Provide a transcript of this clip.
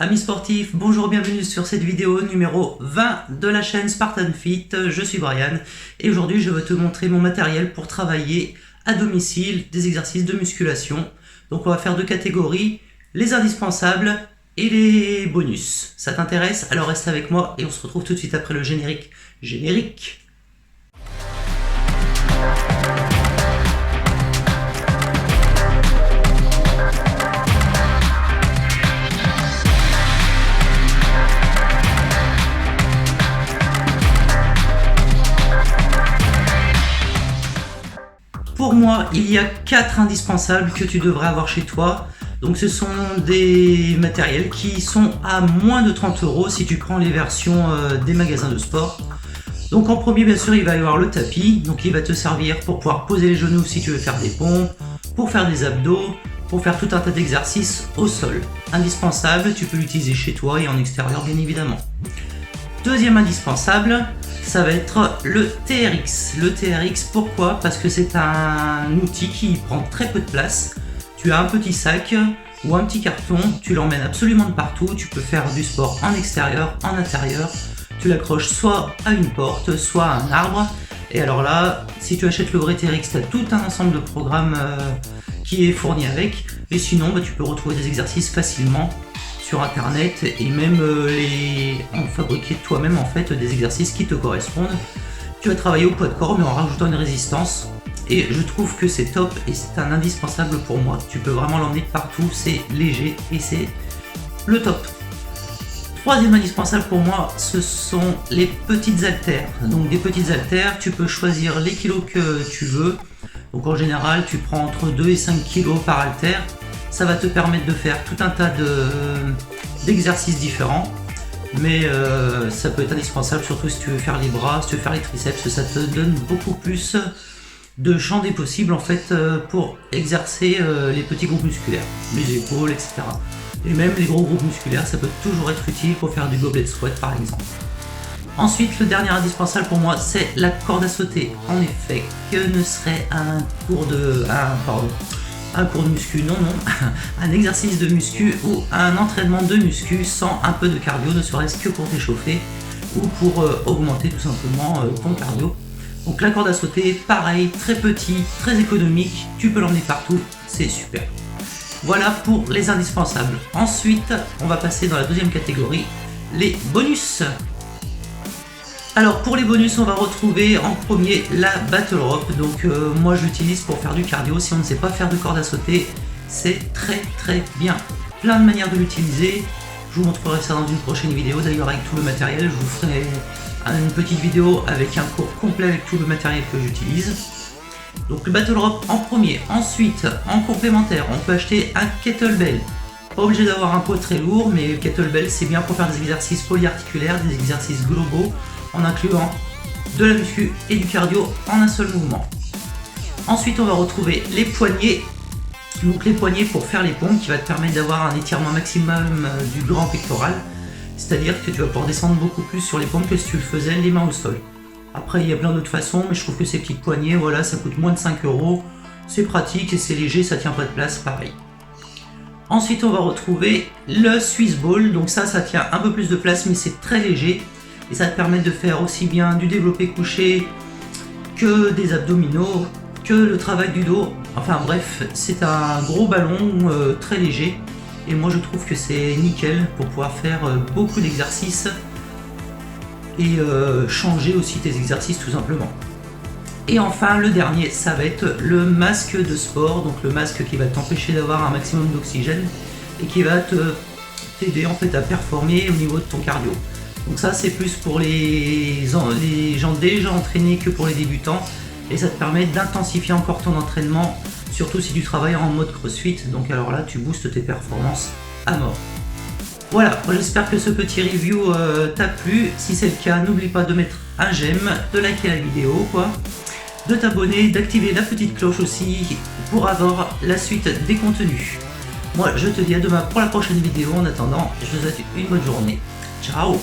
Amis sportifs, bonjour, bienvenue sur cette vidéo numéro 20 de la chaîne Spartan Fit. Je suis Brian et aujourd'hui je vais te montrer mon matériel pour travailler à domicile des exercices de musculation. Donc on va faire deux catégories, les indispensables et les bonus. Ça t'intéresse? Alors reste avec moi et on se retrouve tout de suite après le générique. Générique! Pour moi, il y a 4 indispensables que tu devrais avoir chez toi. Donc ce sont des matériels qui sont à moins de 30 € si tu prends les versions des magasins de sport. Donc en premier, bien sûr, il va y avoir le tapis. Donc il va te servir pour pouvoir poser les genoux si tu veux faire des pompes, pour faire des abdos, pour faire tout un tas d'exercices au sol. Indispensable, tu peux l'utiliser chez toi et en extérieur bien évidemment. Deuxième indispensable, ça va être le TRX. Le TRX, pourquoi? Parce que c'est un outil qui prend très peu de place. Tu as un petit sac ou un petit carton, tu l'emmènes absolument de partout. Tu peux faire du sport en extérieur, en intérieur. Tu l'accroches soit à une porte, soit à un arbre. Et alors là, si tu achètes le vrai TRX, tu as tout un ensemble de programmes qui est fourni avec. Et sinon, tu peux retrouver des exercices facilement sur internet et même fabriquer toi-même en fait des exercices qui te correspondent. Tu vas travailler au poids de corps mais en rajoutant une résistance et je trouve que c'est top et c'est un indispensable pour moi. Tu peux vraiment l'emmener partout, c'est léger et c'est le top. Troisième indispensable pour moi, ce sont les petites haltères. Donc des petites haltères, tu peux choisir les kilos que tu veux. Donc en général, tu prends entre 2 et 5 kilos par haltère. Ça va te permettre de faire tout un tas d'exercices différents, mais ça peut être indispensable, surtout si tu veux faire les bras, si tu veux faire les triceps, ça te donne beaucoup plus de champ des possibles en fait pour exercer les petits groupes musculaires, les épaules, etc. Et même les gros groupes musculaires, ça peut toujours être utile pour faire du goblet squat par exemple. Ensuite, le dernier indispensable pour moi, c'est la corde à sauter. En effet, que ne serait un cours de muscu, non, un exercice de muscu ou un entraînement de muscu sans un peu de cardio, ne serait-ce que pour t'échauffer ou pour augmenter tout simplement ton cardio. Donc la corde à sauter, pareil, très petit, très économique, tu peux l'emmener partout, c'est super. Voilà pour les indispensables. Ensuite, on va passer dans la deuxième catégorie, les bonus. Alors pour les bonus, on va retrouver en premier la battle rope. Donc moi je l'utilise pour faire du cardio. Si on ne sait pas faire de corde à sauter, c'est très bien. Plein de manières de l'utiliser. Je vous montrerai ça dans une prochaine vidéo. D'ailleurs avec tout le matériel, je vous ferai une petite vidéo avec un cours complet avec tout le matériel que j'utilise. Donc le battle rope en premier. Ensuite, en complémentaire, on peut acheter un kettlebell. Pas obligé d'avoir un poids très lourd, mais le kettlebell c'est bien pour faire des exercices polyarticulaires, des exercices globaux, en incluant de la muscu et du cardio en un seul mouvement. Ensuite, on va retrouver les poignets. Donc les poignets pour faire les pompes qui va te permettre d'avoir un étirement maximum du grand pectoral. C'est-à-dire que tu vas pouvoir descendre beaucoup plus sur les pompes que si tu le faisais les mains au sol. Après, il y a plein d'autres façons, mais je trouve que ces petits poignets, voilà, ça coûte moins de 5 €. C'est pratique et c'est léger, ça tient pas de place, pareil. Ensuite, on va retrouver le Swiss Ball. Donc ça tient un peu plus de place, mais c'est très léger. Et ça te permet de faire aussi bien du développé couché que des abdominaux, que le travail du dos. Enfin bref, c'est un gros ballon très léger. Et moi je trouve que c'est nickel pour pouvoir faire beaucoup d'exercices et changer aussi tes exercices tout simplement. Et enfin le dernier, ça va être le masque de sport. Donc le masque qui va t'empêcher d'avoir un maximum d'oxygène et qui va t'aider en fait à performer au niveau de ton cardio. Donc ça c'est plus pour les gens déjà entraînés que pour les débutants et ça te permet d'intensifier encore ton entraînement, surtout si tu travailles en mode crossfit. Donc alors là tu boostes tes performances à mort. Voilà, j'espère que ce petit review t'a plu. Si c'est le cas, n'oublie pas de mettre un j'aime, de liker la vidéo, de t'abonner, d'activer la petite cloche aussi pour avoir la suite des contenus. Moi je te dis à demain pour la prochaine vidéo. En attendant, je vous souhaite une bonne journée. Ciao!